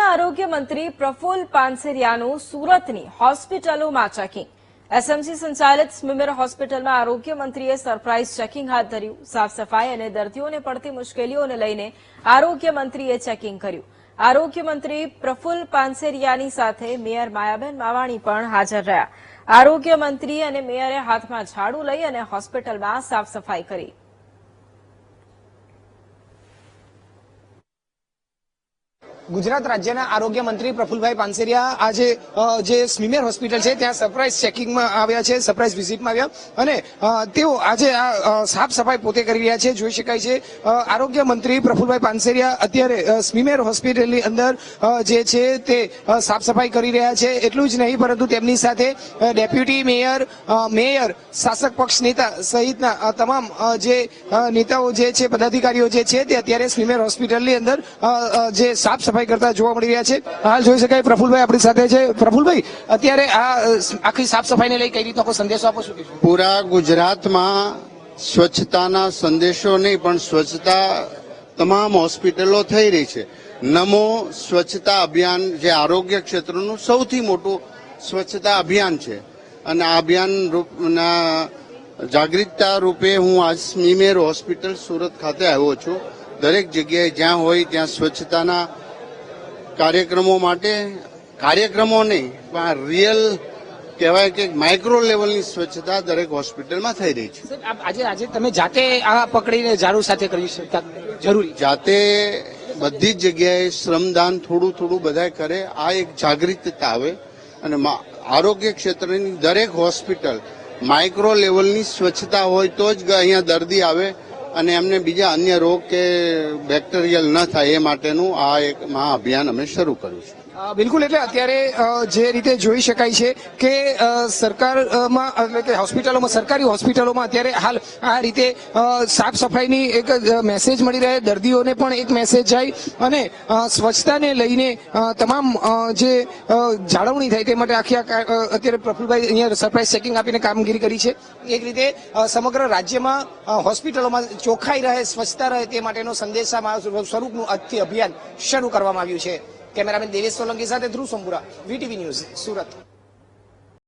આરોગ્ય મંત્રી પ્રફુલ્લ પાનસેરિયાનું સુરતની હોસ્પિટલોમાં ચેકિંગ। એસએમસી સંચાલિત સ્મીમેર હોસ્પિટલમાં આરોગ્ય મંત્રીએ સરપ્રાઇઝ ચેકિંગ હાથ ધર્યું। સાફ સફાઈ અને દર્દીઓને પડતી મુશ્કેલીઓને લઈને આરોગ્ય મંત્રીએ ચેકિંગ કર્યું। આરોગ્ય મંત્રી પ્રફુલ્લ પાનસેરિયાની સાથે મેયર માયાબેન માવાણી પણ હાજર રહ્યા। આરોગ્ય મંત્રી અને મેયરે હાથમાં ઝાડુ લઈ અને હોસ્પિટલમાં સાફ સફાઈ કરી। ગુજરાત રાજ્યના આરોગ્ય મંત્રી પ્રફુલ્લભાઈ પાનસેરિયા આજે જે સ્મીમેર હોસ્પિટલ છે ત્યાં સરપ્રાઇઝ ચેકિંગમાં આવ્યા છે, સરપ્રાઇઝ વિઝિટમાં આવ્યા અને તેઓ આજે આ સાફ સફાઈ પોતે કરી રહ્યા છે। જોઈ શકાય છે આરોગ્ય મંત્રી પ્રફુલ્લભાઈ પાનસેરિયા અત્યારે સ્મીમેર હોસ્પિટલની અંદર જે છે તે સાફ સફાઈ કરી રહ્યા છે। એટલું જ નહીં પરંતુ તેમની સાથે ડેપ્યુટી મેયર, શાસક પક્ષ નેતા સહિતના તમામ જે નેતાઓ જે છે, પદાધિકારીઓ જે છે તે અત્યારે સ્મીમેર હોસ્પિટલની અંદર જે સાફ સફાઈ કરતા જોવા મળી રહ્યા છે। હાલ જોઈ શકાય પ્રફુલ્લભાઈ આપણી સાથે છે। પ્રફુલ્લભાઈ, અત્યારે આ આખી સાફ સફાઈને લઈ કઈ રીતનો સંદેશો આપો છો? પૂરા ગુજરાતમાં સ્વચ્છતાના સંદેશો નહીં પણ સ્વચ્છતા તમામ હોસ્પિટલો થઈ રહી છે। નમો સ્વચ્છતા અભિયાન જે આરોગ્ય ક્ષેત્રનું સૌથી મોટું સ્વચ્છતા અભિયાન છે અને આ અભિયાન જાગૃતતા રૂપે હું આજ સ્મીમેર હોસ્પિટલ સુરત ખાતે આવ્યો છું। દરેક જગ્યાએ જ્યાં હોય ત્યાં સ્વચ્છતાના કાર્યક્રમો નહીં પણ રિયલ કહેવાય કે માઇક્રો લેવલની સ્વચ્છતા દરેક હોસ્પિટલમાં થઈ રહી છે। આજે તમે જાતે આ પકડીને ઝાડુ સાથે કરી શકતા જરૂરી? જાતે બધી જ જગ્યાએ શ્રમદાન થોડું બધાય કરે, આ એક જાગૃતતા આવે અને આરોગ્ય ક્ષેત્રની દરેક હોસ્પિટલ માઇક્રો લેવલની સ્વચ્છતા હોય તો જ અહીંયા દર્દી આવે અને એમને બીજા અન્ય રોગ કે બેક્ટેરિયલ ન થાય એ માટેનું આ એક મહા અભિયાન અમે શરૂ કર્યું છે। બિલકુલ, એટલે અત્યારે જે રીતે જોઈ શકાય છે કે સરકારમાં એટલે કે હોસ્પિટલોમાં, સરકારી હોસ્પિટલોમાં અત્યારે હાલ આ રીતે સાફ સફાઈની એક મેસેજ મળી રહે, દર્દીઓને પણ એક મેસેજ જાય અને સ્વચ્છતાને લઈને તમામ જે જાળવણી થાય તે માટે આખી અત્યારે પ્રફુલ્લભાઈ અહીંયા સરપ્રાઇઝ ચેકિંગ આપીને કામગીરી કરી છે। એક રીતે સમગ્ર રાજ્યમાં હોસ્પિટલોમાં ચોખ્ખાઈ રહે, સ્વચ્છતા રહે તે માટેનો સંદેશા સ્વરૂપનું આજથી અભિયાન શરૂ કરવામાં આવ્યું છે। કેમેરામેન દેવેશ સોલંકી સાથે ધ્રુવ સોમપુરા, વીટીવી ન્યૂઝ, સુરત।